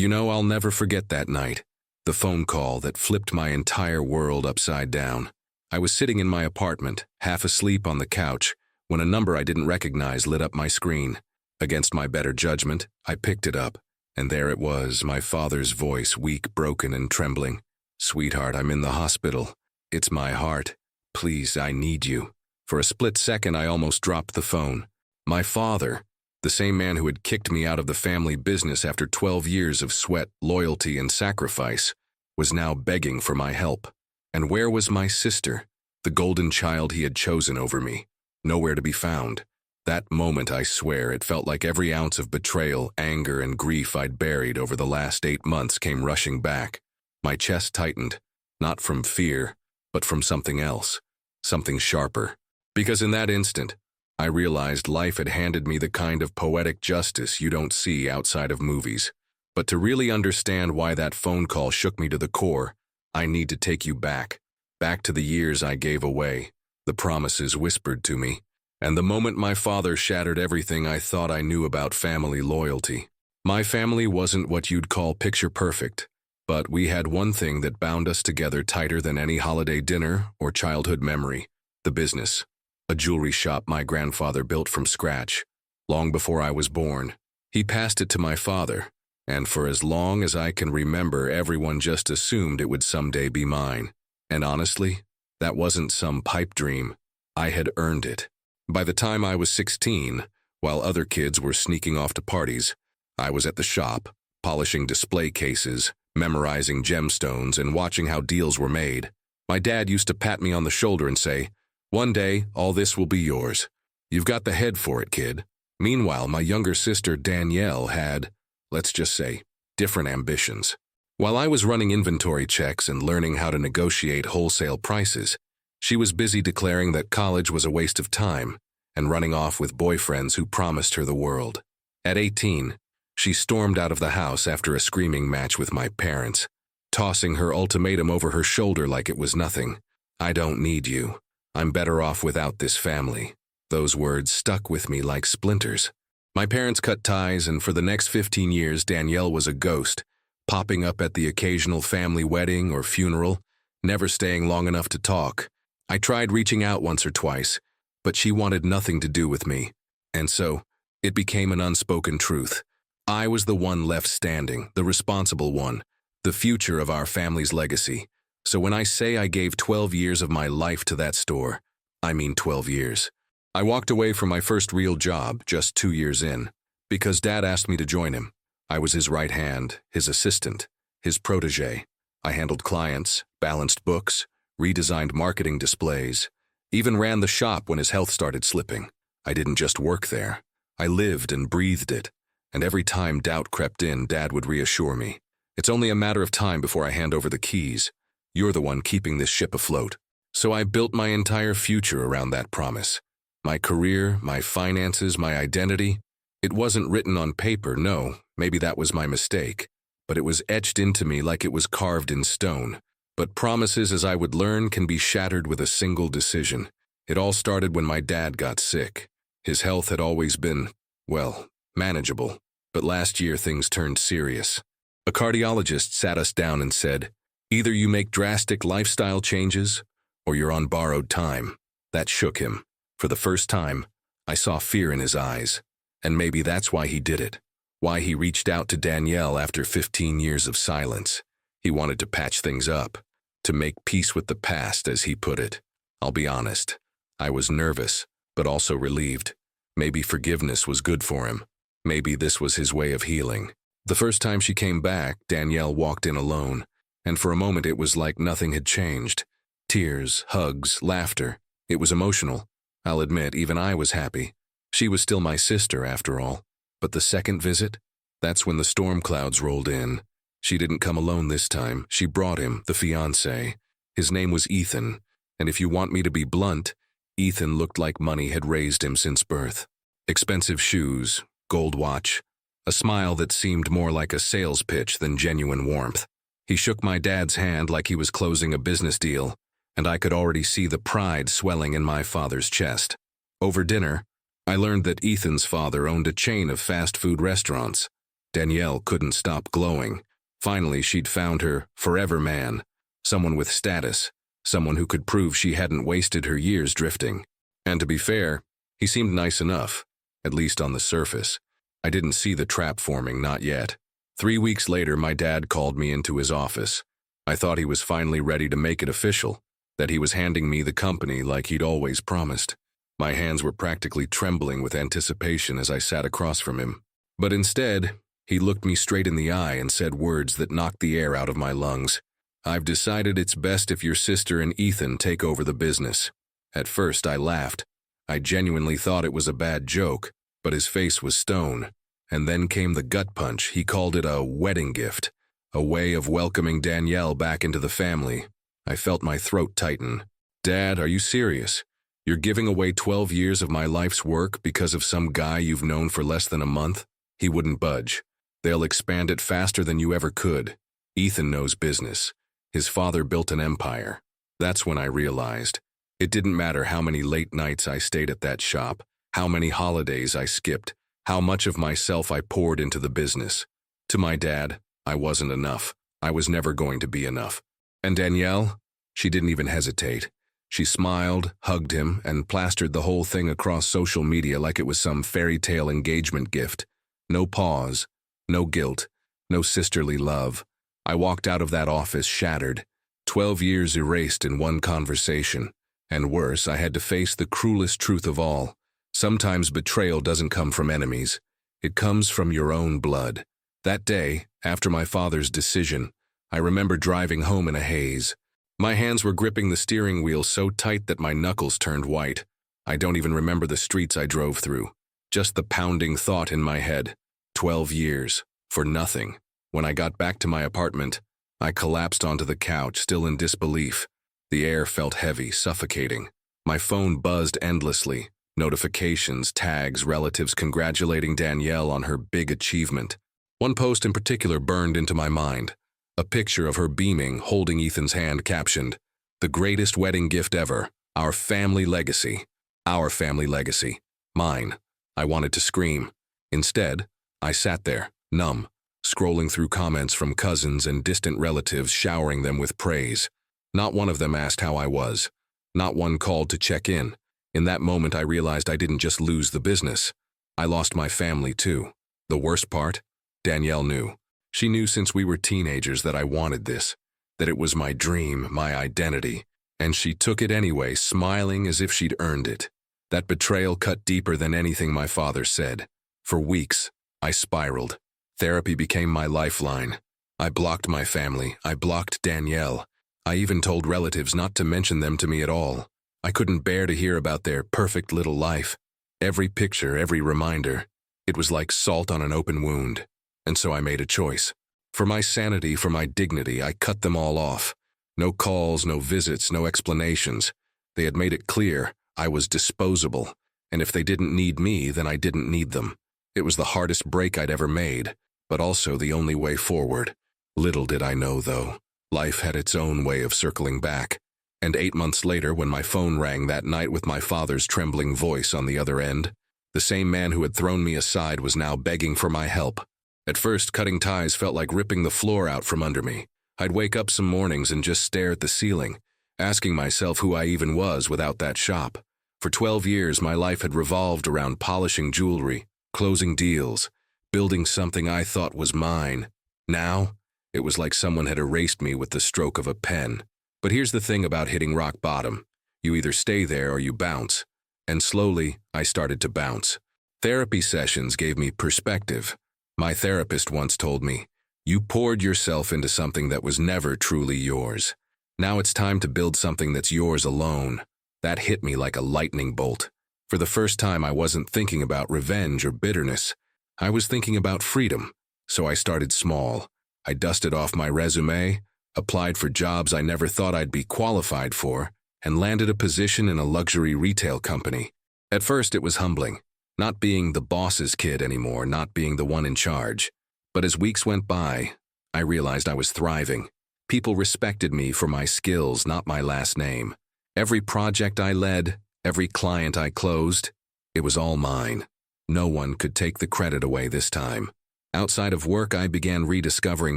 I'll never forget that night. The phone call that flipped my entire world upside down. I was sitting in my apartment, half asleep on the couch, when a number I didn't recognize lit up my screen. Against my better judgment, I picked it up, and there it was, my father's voice, weak, broken, and trembling. "Sweetheart, I'm in the hospital. It's my heart. Please, I need you." For a split second, I almost dropped the phone. My father, the same man who had kicked me out of the family business after 12 years of sweat, loyalty, and sacrifice, was now begging for my help. And where was my sister, the golden child he had chosen over me? Nowhere to be found. That moment, I swear, it felt like every ounce of betrayal, anger, and grief I'd buried over the last 8 months came rushing back. My chest tightened, not from fear, but from something else, something sharper. Because in that instant, I realized life had handed me the kind of poetic justice you don't see outside of movies. But to really understand why that phone call shook me to the core, I need to take you back to the years I gave away, the promises whispered to me, and the moment my father shattered everything I thought I knew about family loyalty. My family wasn't what you'd call picture perfect, but we had one thing that bound us together tighter than any holiday dinner or childhood memory: the business. A jewelry shop my grandfather built from scratch, long before I was born. He passed it to my father, and for as long as I can remember, everyone just assumed it would someday be mine. And honestly, that wasn't some pipe dream. I had earned it. By the time I was 16, while other kids were sneaking off to parties, I was at the shop, polishing display cases, memorizing gemstones, and watching how deals were made. My dad used to pat me on the shoulder and say, "One day, all this will be yours. You've got the head for it, kid." Meanwhile, my younger sister Danielle had, let's just say, different ambitions. While I was running inventory checks and learning how to negotiate wholesale prices, she was busy declaring that college was a waste of time and running off with boyfriends who promised her the world. At 18, she stormed out of the house after a screaming match with my parents, tossing her ultimatum over her shoulder like it was nothing. "I don't need you. I'm better off without this family." Those words stuck with me like splinters. My parents cut ties, and for the next 15 years, Danielle was a ghost, popping up at the occasional family wedding or funeral, never staying long enough to talk. I tried reaching out once or twice, but she wanted nothing to do with me. And so, it became an unspoken truth. I was the one left standing, the responsible one, the future of our family's legacy. So when I say I gave 12 years of my life to that store, I mean 12 years. I walked away from my first real job just 2 years in, because Dad asked me to join him. I was his right hand, his assistant, his protege. I handled clients, balanced books, redesigned marketing displays, even ran the shop when his health started slipping. I didn't just work there. I lived and breathed it. And every time doubt crept in, Dad would reassure me. "It's only a matter of time before I hand over the keys. You're the one keeping this ship afloat." So I built my entire future around that promise. My career, my finances, my identity. It wasn't written on paper, no, maybe that was my mistake. But it was etched into me like it was carved in stone. But promises, as I would learn, can be shattered with a single decision. It all started when my dad got sick. His health had always been, well, manageable. But last year things turned serious. A cardiologist sat us down and said, "Either you make drastic lifestyle changes, or you're on borrowed time." That shook him. For the first time, I saw fear in his eyes. And maybe that's why he did it. Why he reached out to Danielle after 15 years of silence. He wanted to patch things up, to make peace with the past, as he put it. I'll be honest, I was nervous, but also relieved. Maybe forgiveness was good for him. Maybe this was his way of healing. The first time she came back, Danielle walked in alone, and for a moment it was like nothing had changed. Tears, hugs, laughter. It was emotional. I'll admit, even I was happy. She was still my sister, after all. But the second visit? That's when the storm clouds rolled in. She didn't come alone this time. She brought him, the fiancé. His name was Ethan, and if you want me to be blunt, Ethan looked like money had raised him since birth. Expensive shoes, gold watch, a smile that seemed more like a sales pitch than genuine warmth. He shook my dad's hand like he was closing a business deal, and I could already see the pride swelling in my father's chest. Over dinner, I learned that Ethan's father owned a chain of fast food restaurants. Danielle couldn't stop glowing. Finally, she'd found her forever man, someone with status, someone who could prove she hadn't wasted her years drifting. And to be fair, he seemed nice enough, at least on the surface. I didn't see the trap forming, not yet. 3 weeks later, my dad called me into his office. I thought he was finally ready to make it official, that he was handing me the company like he'd always promised. My hands were practically trembling with anticipation as I sat across from him. But instead, he looked me straight in the eye and said words that knocked the air out of my lungs. "I've decided it's best if your sister and Ethan take over the business." At first, I laughed. I genuinely thought it was a bad joke, but his face was stone. And then came the gut punch. He called it a wedding gift, a way of welcoming Danielle back into the family. I felt my throat tighten. "Dad, are you serious? You're giving away 12 years of my life's work because of some guy you've known for less than a month?" He wouldn't budge. "They'll expand it faster than you ever could. Ethan knows business. His father built an empire." That's when I realized. It didn't matter how many late nights I stayed at that shop, how many holidays I skipped, how much of myself I poured into the business. To my dad, I wasn't enough. I was never going to be enough. And Danielle? She didn't even hesitate. She smiled, hugged him, and plastered the whole thing across social media like it was some fairy tale engagement gift. No pause, no guilt, no sisterly love. I walked out of that office shattered. 12 years erased in one conversation. And worse, I had to face the cruelest truth of all. Sometimes betrayal doesn't come from enemies. It comes from your own blood. That day, after my father's decision, I remember driving home in a haze. My hands were gripping the steering wheel so tight that my knuckles turned white. I don't even remember the streets I drove through. Just the pounding thought in my head. 12 years. For nothing. When I got back to my apartment, I collapsed onto the couch, still in disbelief. The air felt heavy, suffocating. My phone buzzed endlessly. Notifications, tags, relatives congratulating Danielle on her big achievement. One post in particular burned into my mind. A picture of her beaming, holding Ethan's hand, captioned, "The greatest wedding gift ever. Our family legacy. Our family legacy. Mine." I wanted to scream. Instead, I sat there, numb, scrolling through comments from cousins and distant relatives showering them with praise. Not one of them asked how I was. Not one called to check in. In that moment, I realized I didn't just lose the business. I lost my family, too. The worst part? Danielle knew. She knew since we were teenagers that I wanted this, that it was my dream, my identity, and she took it anyway, smiling as if she'd earned it. That betrayal cut deeper than anything my father said. For weeks, I spiraled. Therapy became my lifeline. I blocked my family. I blocked Danielle. I even told relatives not to mention them to me at all. I couldn't bear to hear about their perfect little life. Every picture, every reminder, it was like salt on an open wound. And so I made a choice. For my sanity, for my dignity, I cut them all off. No calls, no visits, no explanations. They had made it clear I was disposable, and if they didn't need me, then I didn't need them. It was the hardest break I'd ever made, but also the only way forward. Little did I know, though, life had its own way of circling back. And 8 months later, when my phone rang that night with my father's trembling voice on the other end, the same man who had thrown me aside was now begging for my help. At first, cutting ties felt like ripping the floor out from under me. I'd wake up some mornings and just stare at the ceiling, asking myself who I even was without that shop. For 12 years, my life had revolved around polishing jewelry, closing deals, building something I thought was mine. Now, it was like someone had erased me with the stroke of a pen. But here's the thing about hitting rock bottom. You either stay there or you bounce. And slowly, I started to bounce. Therapy sessions gave me perspective. My therapist once told me, "You poured yourself into something that was never truly yours. Now it's time to build something that's yours alone." That hit me like a lightning bolt. For the first time, I wasn't thinking about revenge or bitterness. I was thinking about freedom. So I started small. I dusted off my resume, applied for jobs I never thought I'd be qualified for, and landed a position in a luxury retail company. At first, it was humbling. Not being the boss's kid anymore, not being the one in charge. But as weeks went by, I realized I was thriving. People respected me for my skills, not my last name. Every project I led, every client I closed, it was all mine. No one could take the credit away this time. Outside of work, I began rediscovering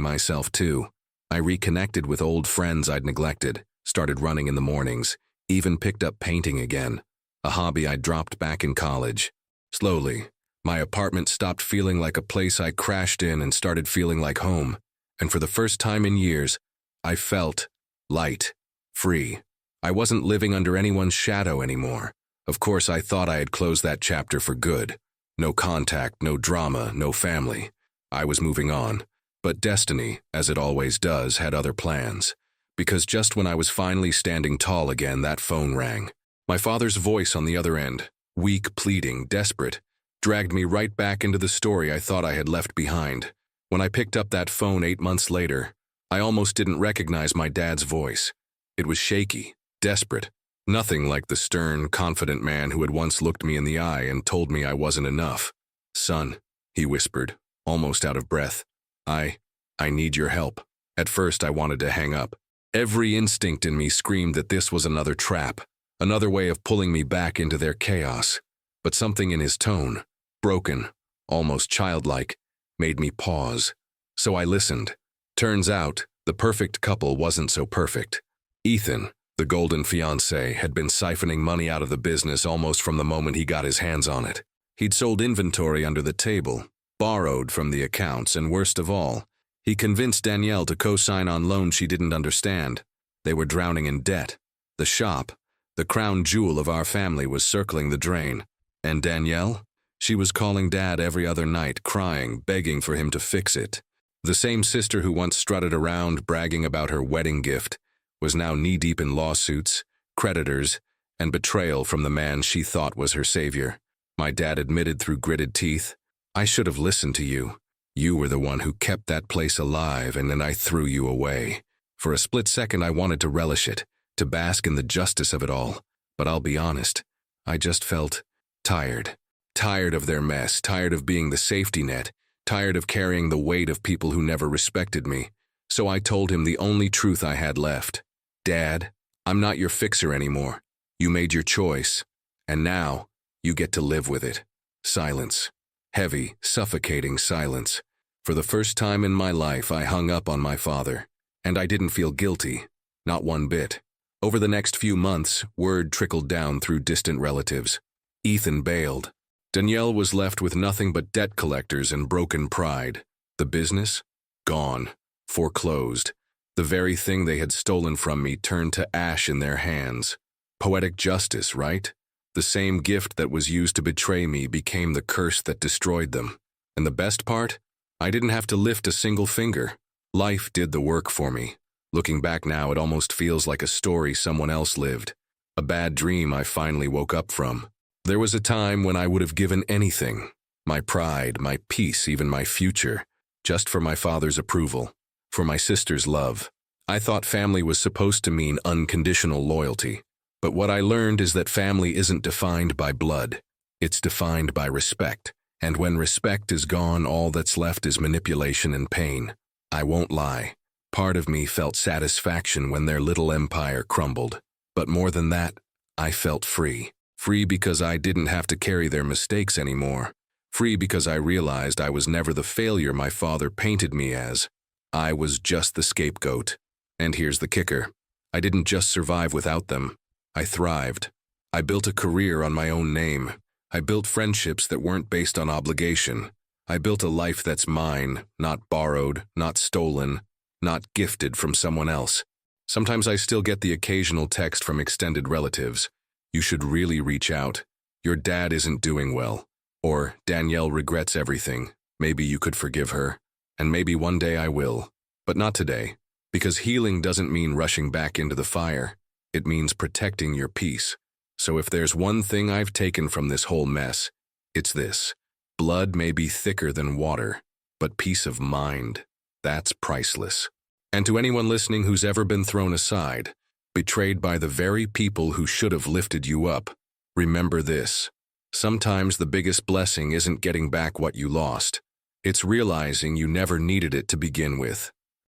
myself too. I reconnected with old friends I'd neglected, started running in the mornings, even picked up painting again, a hobby I'd dropped back in college. Slowly, my apartment stopped feeling like a place I crashed in and started feeling like home. And for the first time in years, I felt light, free. I wasn't living under anyone's shadow anymore. Of course, I thought I had closed that chapter for good. No contact, no drama, no family. I was moving on. But destiny, as it always does, had other plans. Because just when I was finally standing tall again, that phone rang. My father's voice on the other end, weak, pleading, desperate, dragged me right back into the story I thought I had left behind. When I picked up that phone 8 months later, I almost didn't recognize my dad's voice. It was shaky, desperate, nothing like the stern, confident man who had once looked me in the eye and told me I wasn't enough. "Son," he whispered, almost out of breath, I need your help." At first, I wanted to hang up. Every instinct in me screamed that this was another trap, another way of pulling me back into their chaos. But something in his tone, broken, almost childlike, made me pause. So I listened. Turns out, the perfect couple wasn't so perfect. Ethan, the golden fiancé, had been siphoning money out of the business almost from the moment he got his hands on it. He'd sold inventory under the table, borrowed from the accounts, and worst of all, he convinced Danielle to co-sign on loans she didn't understand. They were drowning in debt. The shop, the crown jewel of our family, was circling the drain. And Danielle? She was calling Dad every other night, crying, begging for him to fix it. The same sister who once strutted around bragging about her wedding gift was now knee-deep in lawsuits, creditors, and betrayal from the man she thought was her savior. My dad admitted through gritted teeth, "I should have listened to you. You were the one who kept that place alive, and then I threw you away." For a split second, I wanted to relish it, to bask in the justice of it all. But I'll be honest, I just felt tired. Tired of their mess, tired of being the safety net, tired of carrying the weight of people who never respected me. So I told him the only truth I had left. "Dad, I'm not your fixer anymore. You made your choice, and now you get to live with it." Silence. Heavy, suffocating silence. For the first time in my life, I hung up on my father. And I didn't feel guilty. Not one bit. Over the next few months, word trickled down through distant relatives. Ethan bailed. Danielle was left with nothing but debt collectors and broken pride. The business? Gone. Foreclosed. The very thing they had stolen from me turned to ash in their hands. Poetic justice, right? The same gift that was used to betray me became the curse that destroyed them. And the best part? I didn't have to lift a single finger. Life did the work for me. Looking back now, it almost feels like a story someone else lived. A bad dream I finally woke up from. There was a time when I would have given anything, my pride, my peace, even my future, just for my father's approval, for my sister's love. I thought family was supposed to mean unconditional loyalty. But what I learned is that family isn't defined by blood. It's defined by respect. And when respect is gone, all that's left is manipulation and pain. I won't lie. Part of me felt satisfaction when their little empire crumbled. But more than that, I felt free. Free because I didn't have to carry their mistakes anymore. Free because I realized I was never the failure my father painted me as. I was just the scapegoat. And here's the kicker. I didn't just survive without them. I thrived. I built a career on my own name. I built friendships that weren't based on obligation. I built a life that's mine, not borrowed, not stolen, not gifted from someone else. Sometimes I still get the occasional text from extended relatives. "You should really reach out. Your dad isn't doing well." Or, "Danielle regrets everything. Maybe you could forgive her." And maybe one day I will. But not today. Because healing doesn't mean rushing back into the fire. It means protecting your peace. So if there's one thing I've taken from this whole mess, it's this. Blood may be thicker than water, but peace of mind, that's priceless. And to anyone listening who's ever been thrown aside, betrayed by the very people who should have lifted you up, remember this. Sometimes the biggest blessing isn't getting back what you lost. It's realizing you never needed it to begin with.